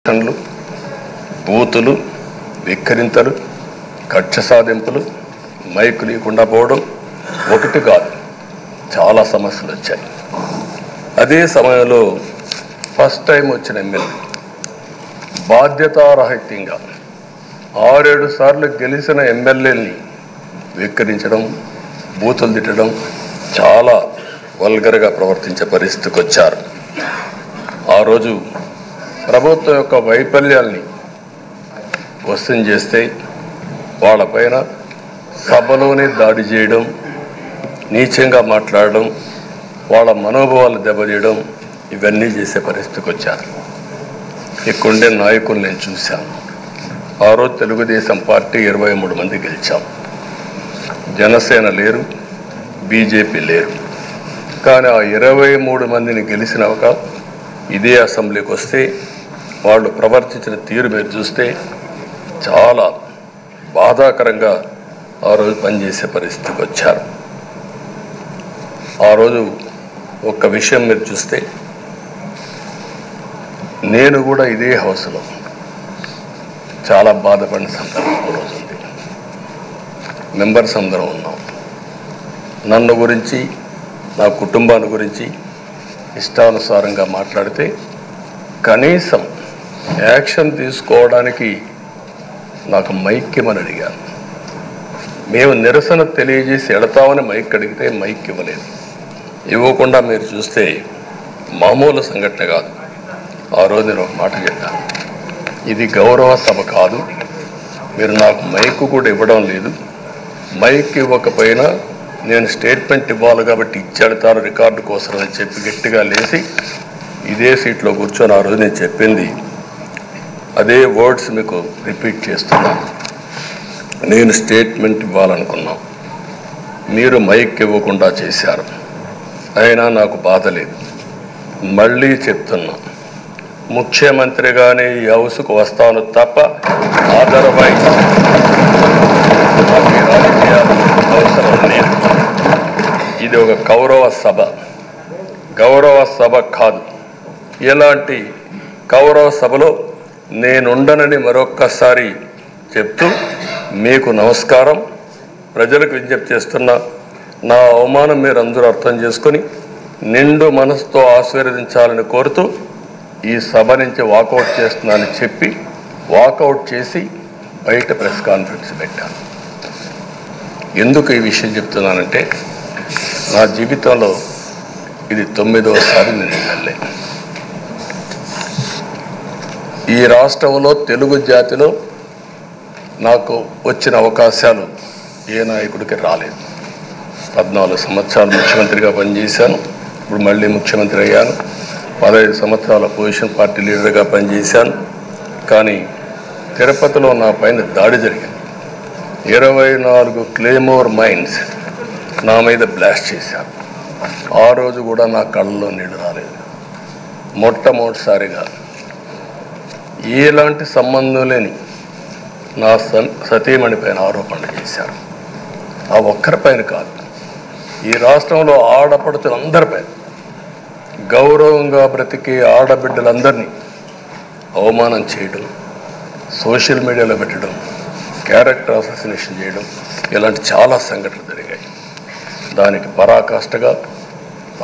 ఘర్షణలు, బూతులు, విక్కరింతలు, కక్ష సాధింపులు, మైకు లేకుండా పోవడం ఒకటి కాదు, చాలా సమస్యలు వచ్చాయి. అదే సమయంలో ఫస్ట్ టైం వచ్చిన ఎమ్మెల్యే బాధ్యతారాహిత్యంగా 6-7 సార్లు గెలిచిన ఎమ్మెల్యేని విక్కరించడం, బూతులు తిట్టడం, చాలా వల్గర్గా ప్రవర్తించే పరిస్థితికి వచ్చారు. ఆ రోజు ప్రభుత్వం యొక్క వైఫల్యాల్ని క్వశ్చన్ చేస్తే వాళ్ళపైన సభలోనే దాడి చేయడం, నీచంగా మాట్లాడడం, వాళ్ళ మనోభావాలు దెబ్బతీయడం, ఇవన్నీ చేసే పరిస్థితికి వచ్చారు. ఇక్కడుండే నాయకులు నేను చూశాను. ఆ రోజు తెలుగుదేశం పార్టీ 23 మంది గెలిచాం. జనసేన లేరు, బీజేపీ లేరు. కానీ ఆ 23 మందిని గెలిచినాక ఇదే అసెంబ్లీకి వస్తే వాళ్ళు ప్రవర్తించిన తీరు మీరు చూస్తే చాలా బాధాకరంగా ఆ రోజు పనిచేసే పరిస్థితికి వచ్చారు. ఆ రోజు ఒక్క విషయం మీరు చూస్తే, నేను కూడా ఇదే హౌస్లో చాలా బాధపడిన సందర్భం రోజు ఉంది. మెంబర్స్ అందరం ఉన్నాం. నన్ను గురించి, నా కుటుంబాన్ని గురించి ఇష్టానుసారంగా మాట్లాడితే కనీసం యాక్షన్ తీసుకోవడానికి నాకు మైక్ ఇవ్వమని అడిగాను. మేము నిరసన తెలియజేసి ఎడతామని మైక్ అడిగితే మైక్ ఇవ్వలేదు. ఇవ్వకుండా మీరు చూస్తే మామూలు సంఘటన కాదు. ఆ రోజు నేను ఒక మాట చెప్పాను, ఇది గౌరవ సభ కాదు, మీరు నాకు మైక్ కూడా ఇవ్వడం లేదు, మైక్ ఇవ్వకపోయినా నేను స్టేట్మెంట్ ఇవ్వాలి కాబట్టి ఇచ్చేడతాను రికార్డు కోసం అని చెప్పి గట్టిగా లేచి ఇదే సీట్లో కూర్చొని ఆ రోజు నేను చెప్పింది అదే వర్డ్స్ మీకు రిపీట్ చేస్తున్నాను. నేను స్టేట్మెంట్ ఇవ్వాలనుకున్నాం, మీరు మైక్ ఇవ్వకుండా చేశారు. అయినా నాకు బాధ లేదు. మళ్ళీ చెప్తున్నా, ముఖ్యమంత్రిగానే ఈ హౌస్కు వస్తాను తప్ప అదర్వైజ్ నాకు రాజకీయాలు అవసరం లేదు. ఇది ఒక గౌరవ సభ కాదు. ఇలాంటి గౌరవ సభలో నేనుండనని మరొక్కసారి చెప్తూ మీకు నమస్కారం. ప్రజలకు విజ్ఞప్తి చేస్తున్నా, నా అవమానం మీరు అందరూ అర్థం చేసుకొని నిండు మనసుతో ఆశీర్వదించాలని కోరుతూ ఈ సభ నుంచి వాకౌట్ చేస్తున్నానని చెప్పి వాకౌట్ చేసి బయట ప్రెస్ కాన్ఫరెన్స్ పెట్టాను. ఎందుకు ఈ విషయం చెప్తున్నానంటే, నా జీవితంలో ఇది 9వసారి నేను ఎమ్మెల్యే. ఈ రాష్ట్రంలో తెలుగు జాతిలో నాకు వచ్చిన అవకాశాలు ఏ నాయకుడికి రాలేదు. 14 సంవత్సరాలు ముఖ్యమంత్రిగా పనిచేశాను. ఇప్పుడు మళ్ళీ ముఖ్యమంత్రి అయ్యాను. 15 సంవత్సరాల పొజిషన్ పార్టీ లీడర్గా పనిచేశాను. కానీ తిరుపతిలో నా పైన దాడి జరిగింది. 24 క్లేమోర్ మైన్స్ నా మీద బ్లాస్ట్ చేశారు. ఆ రోజు కూడా నా కళ్ళలో నీళ్లు రాలేదు. మొట్టమొదటిసారిగా ఎలాంటి సంబంధం లేని నా సతీమణి పైన ఆరోపణలు చేశారు. ఆ ఒక్కరిపైన కాదు, ఈ రాష్ట్రంలో ఆడపడుతులందరిపైన, గౌరవంగా బ్రతికే ఆడబిడ్డలందరినీ అవమానం చేయడం, సోషల్ మీడియాలో పెట్టడం, క్యారెక్టర్ అసాసినేషన్ చేయడం, ఇలాంటి చాలా సంఘటనలు జరిగాయి. దానికి పరాకాష్ఠగా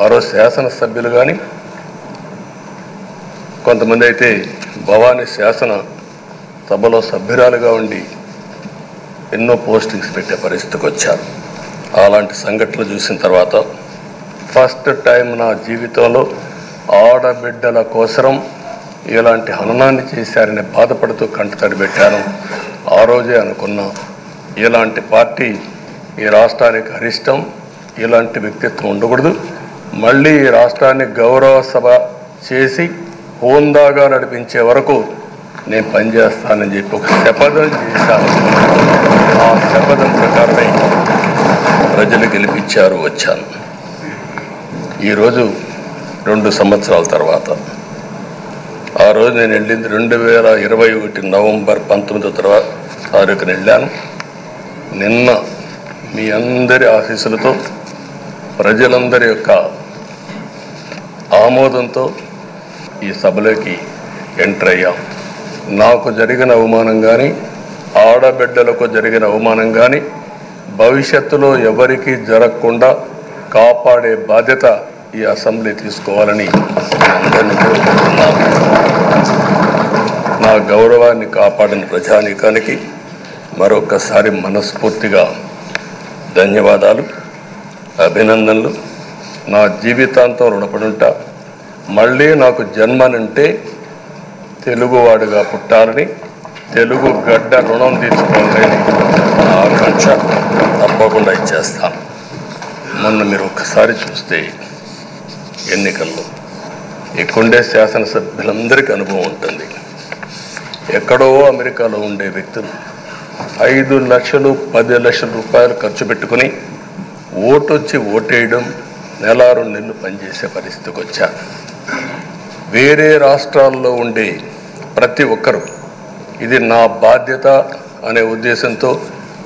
ఆ రోజు శాసనసభ్యులు కానీ, కొంతమంది అయితే భవానీ శాసన సభలో సభ్యురాలుగా ఉండి ఎన్నో పోస్టింగ్స్ పెట్టే పరిస్థితికి వచ్చారు. అలాంటి సంఘటనలు చూసిన తర్వాత ఫస్ట్ టైం నా జీవితంలో ఆడబిడ్డల కోసరం ఇలాంటి హననాన్ని చేశారని బాధపడుతూ కంటతడి పెట్టాను. ఆ రోజే అనుకున్నా, ఇలాంటి పార్టీ ఈ రాష్ట్రానికి అరిష్టం, ఇలాంటి వ్యక్తిత్వం ఉండకూడదు. మళ్ళీ ఈ రాష్ట్రాన్ని గౌరవ సభ చేసి హోందాగా నడిపించే వరకు నేను పనిచేస్తానని చెప్పి ఒక శపథం చేశాను. ఆ శపథం ప్రకారమే ప్రజలు గెలిపించారు, వచ్చాను. ఈరోజు 2 సంవత్సరాల తర్వాత, ఆ రోజు నేను వెళ్ళింది 2021 నవంబర్ 19వ తారీఖున వెళ్ళాను. నిన్న మీ అందరి ఆశీస్సులతో, ప్రజలందరి యొక్క ఆమోదంతో ఈ సభలోకి ఎంటర్ అయ్యాం. నాకు జరిగిన అవమానం కానీ ఆడబిడ్డలకు జరిగిన అవమానం కానీ భవిష్యత్తులో ఎవరికీ జరగకుండా కాపాడే బాధ్యత ఈ అసెంబ్లీ తీసుకోవాలని అందరినీ కోరుకుంటున్నాను. నా గౌరవాన్ని కాపాడిన ప్రజానీకానికి మరొకసారి మనస్ఫూర్తిగా ధన్యవాదాలు, అభినందనలు. నా జీవితాంతం రుణపడి ఉంటా. మళ్ళీ నాకు జన్మనంటే తెలుగువాడుగా పుట్టాలని, తెలుగు గడ్డ రుణం తీర్చుకోవాలని నా ఆకాంక్ష. తప్పకుండా ఇచ్చేస్తాను. మొన్న మీరు ఒక్కసారి చూస్తే ఎన్నికల్లో ఇక్కడుండే శాసనసభ్యులందరికీ అనుభవం ఉంటుంది. ఎక్కడో అమెరికాలో ఉండే వ్యక్తులు 5 లక్షలు 10 లక్షల రూపాయలు ఖర్చు పెట్టుకుని ఓటొచ్చి ఓటేయడం, నెల 2 నెలలు పనిచేసే పరిస్థితికి వచ్చారు. వేరే రాష్ట్రాల్లో ఉండే ప్రతి ఒక్కరూ ఇది నా బాధ్యత అనే ఉద్దేశంతో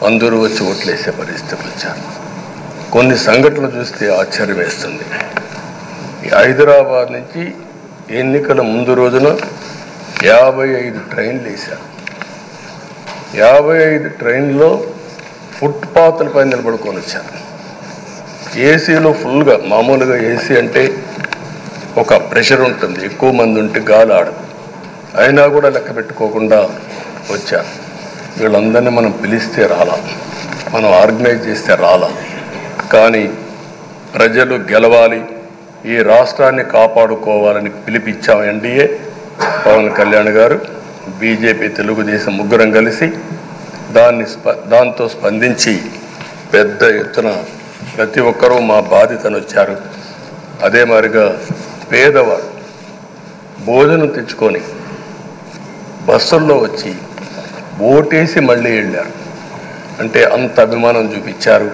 అందరూ వచ్చి ఓట్లేసే పరిస్థితికి వచ్చారు. కొన్ని సంఘటనలు చూస్తే ఆశ్చర్యం వేస్తుంది. హైదరాబాద్ నుంచి ఎన్నికల ముందు రోజున 55 ట్రైన్లు వేశారు. 55 ట్రైన్లో ఫుట్పాత్లపై నిలబడుకొని వచ్చారు. ఏసీలో ఫుల్గా, మామూలుగా ఏసీ అంటే ఒక ప్రెషర్ ఉంటుంది, ఎక్కువ మంది ఉంటే గాలి ఆడదు. అయినా కూడా లెక్క పెట్టుకోకుండా వచ్చారు. వీళ్ళందరినీ మనం పిలిస్తే రాలా, మనం ఆర్గనైజ్ చేస్తే రాలా. కానీ ప్రజలు గెలవాలి, ఈ రాష్ట్రాన్ని కాపాడుకోవాలని పిలిపించాం. ఎన్డీఏ, పవన్ కళ్యాణ్ గారు, బీజేపీ, తెలుగుదేశం ముగ్గురం కలిసి దాంతో స్పందించి పెద్ద ఎత్తున ప్రతి ఒక్కరూ మా బాధ్యతను వచ్చారు. అదే మాదిరిగా పేదవారు భోజనం తెచ్చుకొని బస్సుల్లో వచ్చి ఓటేసి మళ్ళీ వెళ్ళారు. అంటే అంత అభిమానం చూపించారు.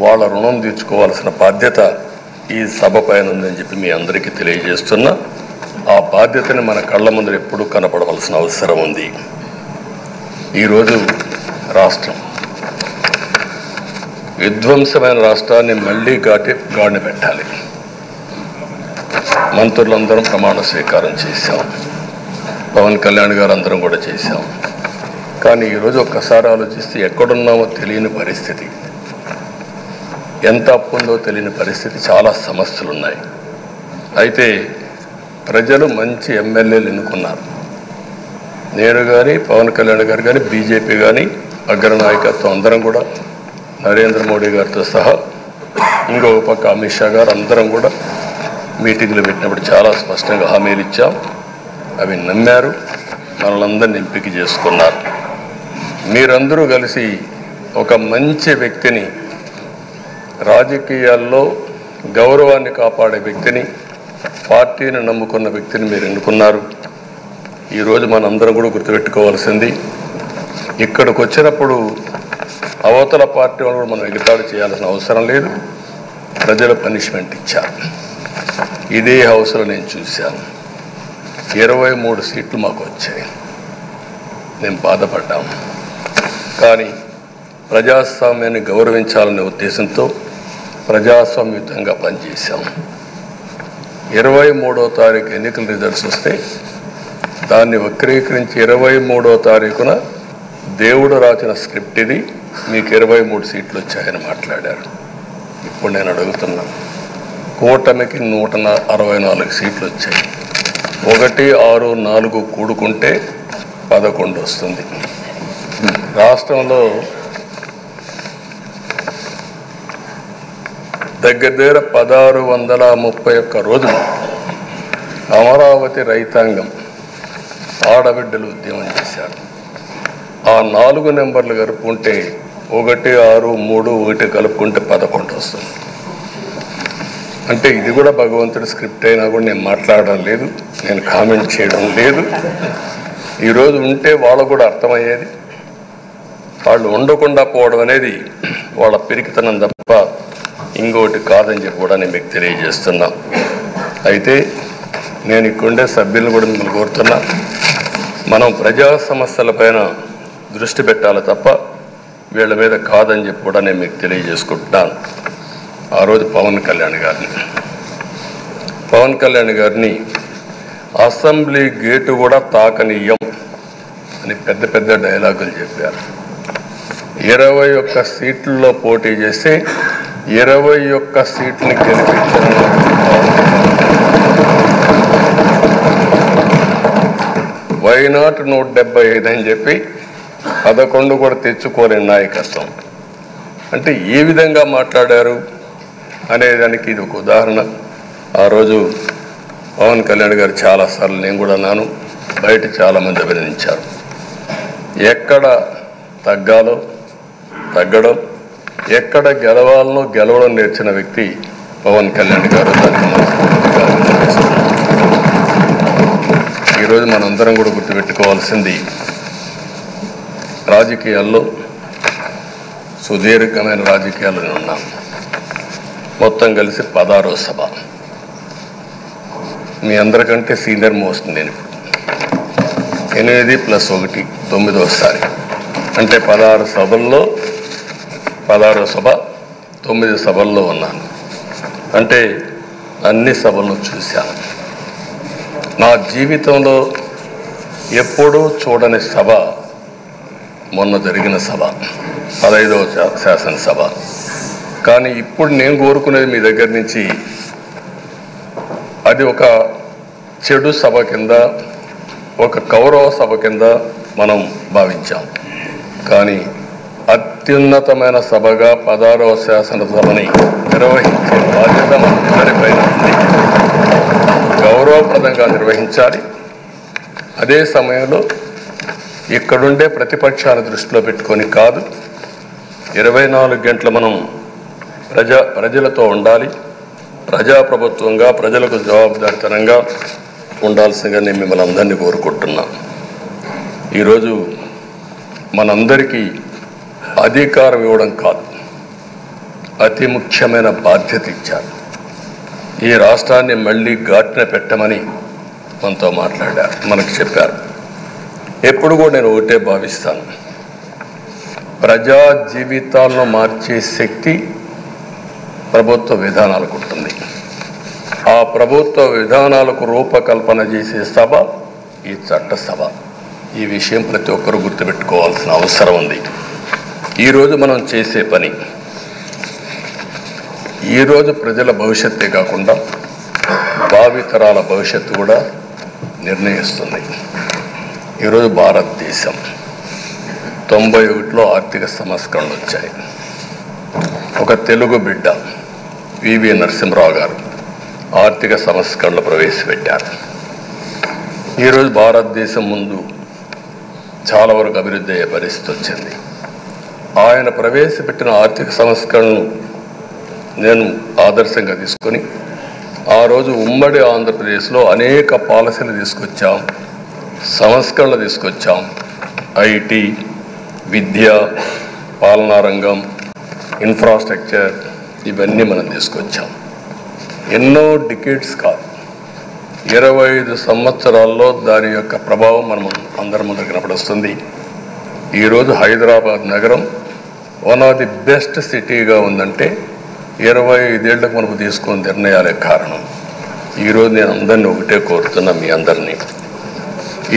వాళ్ళ రుణం తీర్చుకోవాల్సిన బాధ్యత ఈ సభ పైన ఉందని చెప్పి మీ అందరికీ తెలియజేస్తున్నా. ఆ బాధ్యతని మన కళ్ళ ముందు ఎప్పుడూ కనపడవలసిన అవసరం ఉంది. ఈరోజు రాష్ట్రం విధ్వంసమైన రాష్ట్రాన్ని మళ్ళీ గాడిన పెట్టాలి. మంత్రులందరం ప్రమాణ స్వీకారం చేశాం, పవన్ కళ్యాణ్ గారు అందరం కూడా చేశాం. కానీ ఈరోజు ఒక్కసారి ఆలోచిస్తే ఎక్కడున్నామో తెలియని పరిస్థితి, ఎంత అప్పు ఉందో తెలియని పరిస్థితి, చాలా సమస్యలు ఉన్నాయి. అయితే ప్రజలు మంచి ఎమ్మెల్యేలు ఎన్నుకున్నారు. నేను కానీ, పవన్ కళ్యాణ్ గారు కానీ, బీజేపీ కానీ, అగ్రనాయకత్వం అందరం కూడా, నరేంద్ర మోడీ గారితో సహా ఇంకొక పక్క అమిత్ షా గారు అందరం కూడా మీటింగ్లు పెట్టినప్పుడు చాలా స్పష్టంగా హామీలు ఇచ్చాం. అవి నమ్మారు, మనలందరినీ ఎంపిక చేసుకున్నారు. మీరందరూ కలిసి ఒక మంచి వ్యక్తిని, రాజకీయాల్లో గౌరవాన్ని కాపాడే వ్యక్తిని, పార్టీని నమ్ముకున్న వ్యక్తిని మీరు ఎన్నుకున్నారు. ఈరోజు మనందరం కూడా గుర్తుపెట్టుకోవాల్సింది, ఇక్కడికి వచ్చినప్పుడు అవతల పార్టీ వాళ్ళు మనం ఎగతాళి చేయాల్సిన అవసరం లేదు. ప్రజలు పనిష్మెంట్ ఇచ్చారు. ఇదే హౌస్లో నేను చూశాను. 23 సీట్లు మాకు వచ్చాయి. నేను బాధపడ్డాం. కానీ ప్రజాస్వామ్యాన్ని గౌరవించాలనే ఉద్దేశంతో ప్రజాస్వామ్యుతంగా పనిచేశాం. 23వ తారీఖు ఎన్నికల రిజల్ట్స్ వస్తే దాన్ని వక్రీకరించి 23వ తారీఖున దేవుడు రాసిన స్క్రిప్ట్ ఇది, మీకు 23 సీట్లు వచ్చాయని మాట్లాడారు. ఇప్పుడు నేను అడుగుతున్నాను, కూటమికి 164 సీట్లు వచ్చాయి. 1, 6, 4 కూడుకుంటే 11 వస్తుంది. రాష్ట్రంలో దగ్గర 1631 రోజులు అమరావతి రైతాంగం, ఆడబిడ్డలు ఉద్యమం చేశారు. ఆ 4 నెంబర్లు కలుపుకుంటే 1, 6, 3, 1 కలుపుకుంటే 11 వస్తుంది. అంటే ఇది కూడా భగవంతుడి స్క్రిప్ట్ అయినా కూడా నేను మాట్లాడడం లేదు, నేను కామెంట్ చేయడం లేదు. ఈరోజు ఉంటే వాళ్ళకు కూడా అర్థమయ్యేది. వాళ్ళు ఉండకుండా పోవడం అనేది వాళ్ళ పిరికితనం తప్ప ఇంకోటి కాదని చెప్పి కూడా నేను మీకు తెలియజేస్తున్నా. అయితే నేను ఇక్కడుండే సభ్యులను కూడా మిమ్మల్ని కోరుతున్నా, మనం ప్రజా సమస్యలపైన దృష్టి పెట్టాలి తప్ప వీళ్ళ మీద కాదని చెప్పి కూడా నేను మీకు తెలియజేసుకుంటున్నాను. ఆ రోజు పవన్ కళ్యాణ్ గారిని అసెంబ్లీ గేటు కూడా తాకనీయం అని పెద్ద పెద్ద డైలాగులు చెప్పారు. 21 సీట్లలో పోటీ చేస్తే 21 సీట్ని గెలిపించడం వైనాట్ 175 అని చెప్పి 11 కూడా తెచ్చుకోలేని నాయకత్వం. అంటే ఏ విధంగా మాట్లాడారు అనేదానికి ఇది ఒక ఉదాహరణ. ఆ రోజు పవన్ కళ్యాణ్ గారు చాలాసార్లు, నేను కూడా అన్నాను, బయట చాలామంది అభినందించారు. ఎక్కడ తగ్గాలో తగ్గడం, ఎక్కడ గెలవాలనో గెలవడం నేర్చిన వ్యక్తి పవన్ కళ్యాణ్ గారు. దానికి మనస్ఫూర్తిగా అభినందిస్తున్నాను. ఈరోజు మనందరం కూడా గుర్తుపెట్టుకోవాల్సింది, రాజకీయాల్లో సుదీర్ఘమైన రాజకీయాల్లో ఉన్నాం. మొత్తం కలిసి 16వ సభ. మీ అందరికంటే సీనియర్ మోస్ట్ నేను. 8 + 1 9వసారి. అంటే 16 సభల్లో 16వ సభ, 9 సభల్లో ఉన్నాను. అంటే అన్ని సభలను చూశాను. నా జీవితంలో ఎప్పుడూ చూడని సభ మొన్న జరిగిన సభ, 15వ శాసనసభ. కానీ ఇప్పుడు నేను కోరుకునేది మీ దగ్గర నుంచి, అది ఒక చెడు సభ కింద, ఒక కౌరవ సభ కింద మనం భావించాం. కానీ అత్యున్నతమైన సభగా 16వ శాసనసభని నిర్వహించే బాధ్యత మనందరిపైన ఉంది. గౌరవప్రదంగా నిర్వహించాలి. అదే సమయంలో ఇక్కడుండే ప్రతిపక్షాల దృష్టిలో పెట్టుకొని కాదు, 24 గంటలు మనం ప్రజలతో ఉండాలి. ప్రజాప్రభుత్వంగా, ప్రజలకు జవాబుదారితనంగా ఉండాల్సిందిగా నేను మిమ్మల్ని అందరినీ కోరుకుంటున్నాను. ఈరోజు మనందరికీ అధికారం ఇవ్వడం కాదు, అతి ముఖ్యమైన బాధ్యత ఇచ్చారు. ఈ రాష్ట్రాన్ని మళ్ళీ ఘాటున పెట్టమని మనతో మాట్లాడారు, మనకు చెప్పారు. ఎప్పుడు కూడా నేను ఒకటే భావిస్తాను, ప్రజా జీవితాలను మార్చే శక్తి ప్రభుత్వ విధానాలకు ఉంటుంది. ఆ ప్రభుత్వ విధానాలకు రూపకల్పన చేసే సభ ఈ చట్టసభ. ఈ విషయం ప్రతి ఒక్కరూ గుర్తుపెట్టుకోవాల్సిన అవసరం ఉంది. ఈరోజు మనం చేసే పని, ఈరోజు ప్రజల భవిష్యత్తే కాకుండా భావితరాల భవిష్యత్తు కూడా నిర్ణయిస్తుంది. ఈరోజు భారతదేశం 91లో ఆర్థిక సంస్కరణలు వచ్చాయి. ఒక తెలుగు బిడ్డ పివి నరసింహరావు గారు ఆర్థిక సంస్కరణలు ప్రవేశపెట్టారు. ఈరోజు భారతదేశం ముందు చాలా వరకు అభివృద్ధి అయ్యే పరిస్థితి వచ్చింది. ఆయన ప్రవేశపెట్టిన ఆర్థిక సంస్కరణను నేను ఆదర్శంగా తీసుకొని ఆ రోజు ఉమ్మడి ఆంధ్రప్రదేశ్లో అనేక పాలసీలు తీసుకొచ్చాం, సంస్కరణలు తీసుకొచ్చాం. ఐటీ, విద్య, పాలనా రంగం, ఇన్ఫ్రాస్ట్రక్చర్, ఇవన్నీ మనం తీసుకొచ్చాం. ఎన్నో డికేడ్స్ కాదు, 25 సంవత్సరాల్లో దాని యొక్క ప్రభావం మనం అందరి ముందు కనపడుస్తుంది. ఈరోజు హైదరాబాద్ నగరం వన్ ఆఫ్ ది బెస్ట్ సిటీగా ఉందంటే 25 ఏళ్లకు మనకు తీసుకున్న నిర్ణయాలే కారణం. ఈరోజు నేను అందరినీ ఒకటే కోరుతున్నా, మీ అందరినీ,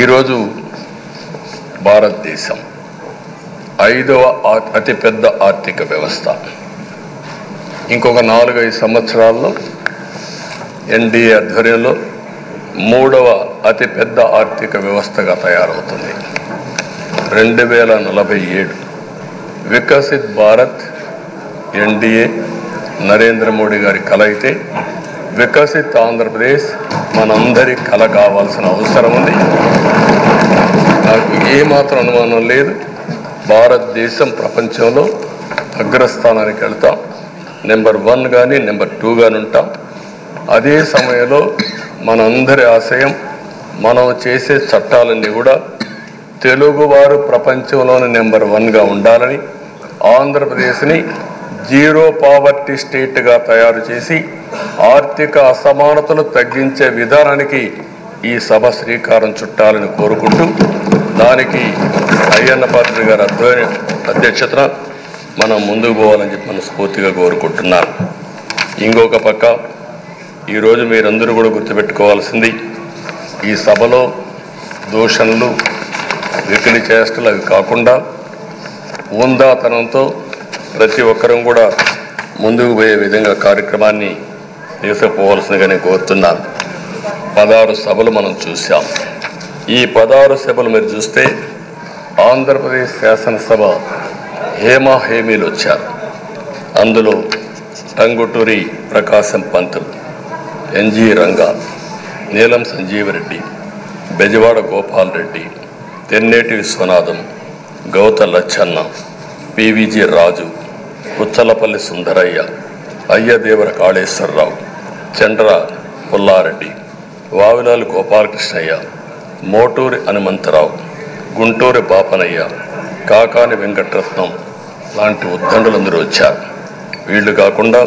ఈరోజు భారతదేశం 5వ అతిపెద్ద ఆర్థిక వ్యవస్థ. ఇంకొక 4-5 సంవత్సరాల్లో ఎన్డీఏ ఆధ్వర్యంలో 3వ అతిపెద్ద ఆర్థిక వ్యవస్థగా తయారవుతుంది. 2047 వికసిత్ భారత్ ఎన్డీఏ నరేంద్ర మోడీ గారి కల అయితే, వికసిత్ ఆంధ్రప్రదేశ్ మనందరి కల కావాల్సిన అవసరం ఉంది. నాకు ఏమాత్రం అనుమానం లేదు, భారతదేశం ప్రపంచంలో అగ్రస్థానానికి వెళ్తాం. నెంబర్ 1 కానీ నెంబర్ 2 కానీ ఉంటాం. అదే సమయంలో మనందరి ఆశయం, మనం చేసే చట్టాలన్నీ కూడా తెలుగువారు ప్రపంచంలోని నెంబర్ 1గా ఉండాలని, ఆంధ్రప్రదేశ్ని జీరో పావర్టీ స్టేట్గా తయారు చేసి ఆర్థిక అసమానతలు తగ్గించే విధానానికి ఈ సభ శ్రీకారం చుట్టాలని కోరుకుంటూ, దానికి అయ్యన్న పాత్రుడు గారి అధ్యక్షతన మనం ముందుకు పోవాలని చెప్పి మనస్ఫూర్తిగా కోరుకుంటున్నాను. ఇంకొక పక్క ఈరోజు మీరందరూ కూడా గుర్తుపెట్టుకోవాల్సింది, ఈ సభలో దూషణలు, వెకిలి చేష్టలు అవి కాకుండా ఊందాతనంతో ప్రతి ఒక్కరం కూడా ముందుకు పోయే విధంగా కార్యక్రమాన్ని తీసుకుపోవాల్సిందిగా నేను కోరుతున్నాను. 16 సభలు మనం చూసాం. ఈ 16 సభలు మీరు చూస్తే ఆంధ్రప్రదేశ్ శాసనసభ హేమీలు వచ్చారు. అందులో టంగుటూరి ప్రకాశం పంతులు, ఎన్జి రంగా, నీలం సంజీవరెడ్డి, బెజవాడ గోపాల్ రెడ్డి, తెన్నేటి విశ్వనాథం, గౌత లచ్చన్న, పివిజి రాజు, పుచ్చలపల్లి సుందరయ్య, అయ్యదేవర కాళేశ్వరరావు, చండ్ర పుల్లారెడ్డి, వావిలాలు గోపాలకృష్ణయ్య, మోటూరి హనుమంతరావు, గుంటూరి బాపనయ్య, కాకాని వెంకటరత్నం లాంటి ఉద్దండులందరూ వచ్చారు. వీళ్ళు కాకుండా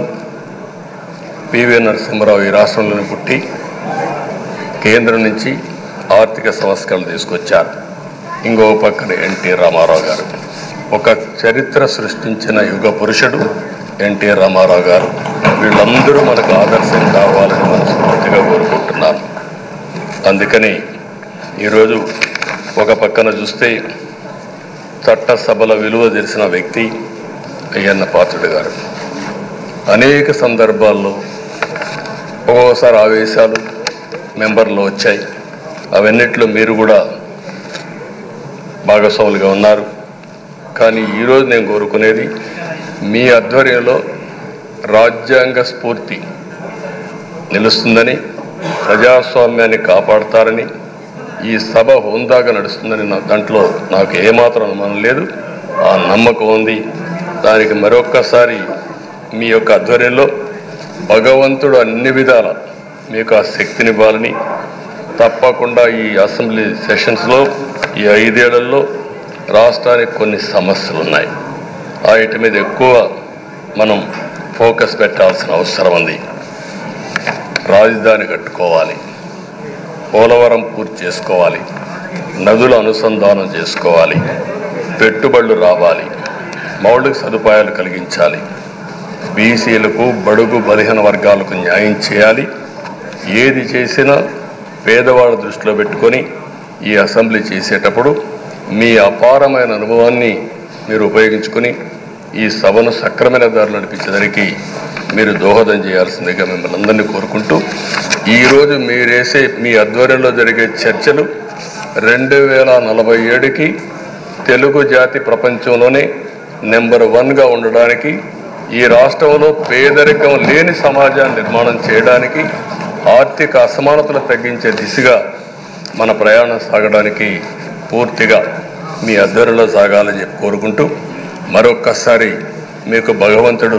పివి నరసింహారావు ఈ రాష్ట్రంలోనే పుట్టి కేంద్రం నుంచి ఆర్థిక సంస్కరణలు తీసుకొచ్చారు. ఇంకో పక్కన ఎన్టీ రామారావు గారు, ఒక చరిత్ర సృష్టించిన యుగ పురుషుడు ఎన్టీ రామారావు గారు. వీళ్ళందరూ మనకు ఆదర్శం కావాలని మనస్ఫూర్తిగా కోరుకుంటున్నాను. అందుకని ఈరోజు ఒక పక్కన చూస్తే చట్టసభల విలువ తెలిసిన వ్యక్తి అయ్యన్న పాత్రుడు గారు. అనేక సందర్భాల్లో ఒక్కోసారి ఆవేశాలు మెంబర్లు వచ్చాయి. అవన్నిట్లో మీరు కూడా భాగస్వాములుగా ఉన్నారు. కానీ ఈరోజు నేను కోరుకునేది మీ ఆధ్వర్యంలో రాజ్యాంగ స్ఫూర్తి నిలుస్తుందని, ప్రజాస్వామ్యాన్ని కాపాడుతారని, ఈ సభ హోందాగా నడుస్తుందని దాంట్లో నాకు ఏమాత్రం అనుమానం లేదు. ఆ నమ్మకం ఉంది. దానికి మరొక్కసారి మీ యొక్క ఆధ్వర్యంలో భగవంతుడు అన్ని విధాల మీకు ఆ శక్తినివ్వాలని, తప్పకుండా ఈ అసెంబ్లీ సెషన్స్లో ఈ 5 ఏళ్లలో రాష్ట్రానికి కొన్ని సమస్యలు ఉన్నాయి. వాటి మీద ఎక్కువ మనం ఫోకస్ పెట్టాల్సిన అవసరం ఉంది. రాజధాని కట్టుకోవాలి, పోలవరం పూర్తి చేసుకోవాలి, నదుల అనుసంధానం చేసుకోవాలి, పెట్టుబడులు రావాలి, మౌలిక సదుపాయాలు కలిగించాలి, బీసీలకు, బడుగు బలహీన వర్గాలకు న్యాయం చేయాలి. ఏది చేసినా పేదవాళ్ళ దృష్టిలో పెట్టుకొని ఈ అసెంబ్లీ చేసేటప్పుడు మీ అపారమైన అనుభవాన్ని మీరు ఉపయోగించుకొని ఈ సభను సక్రమైన దారి నడిపించేదానికి మీరు దోహదం చేయాల్సిందిగా మిమ్మల్ని అందరినీ కోరుకుంటూ, ఈరోజు మీరేసే మీ ఆధ్వర్యంలో జరిగే చర్చలు 2047కి తెలుగు జాతి ప్రపంచంలోనే నెంబర్ 1గా ఉండడానికి, ఈ రాష్ట్రంలో పేదరికం లేని సమాజాన్ని నిర్మాణం చేయడానికి, ఆర్థిక అసమానతలు తగ్గించే దిశగా మన ప్రయాణం సాగడానికి పూర్తిగా మీ ఆధ్వర్యంలో సాగాలని చెప్పి కోరుకుంటూ, మరొక్కసారి మీకు భగవంతుడు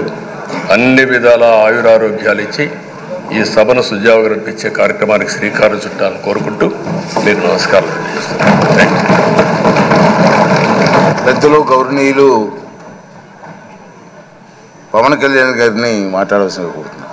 అన్ని విధాల ఆయురారోగ్యాలు ఇచ్చి ఈ సభను సుజావుగా నడిపించే కార్యక్రమానికి శ్రీకారం చుట్టాలని కోరుకుంటూ మీకు నమస్కారాలు తెలియజేస్తున్నాను. పెద్దలు గౌరవనీయులు పవన్ కళ్యాణ్ గారిని మాట్లాడవలసిందిగా కోరుతున్నాను.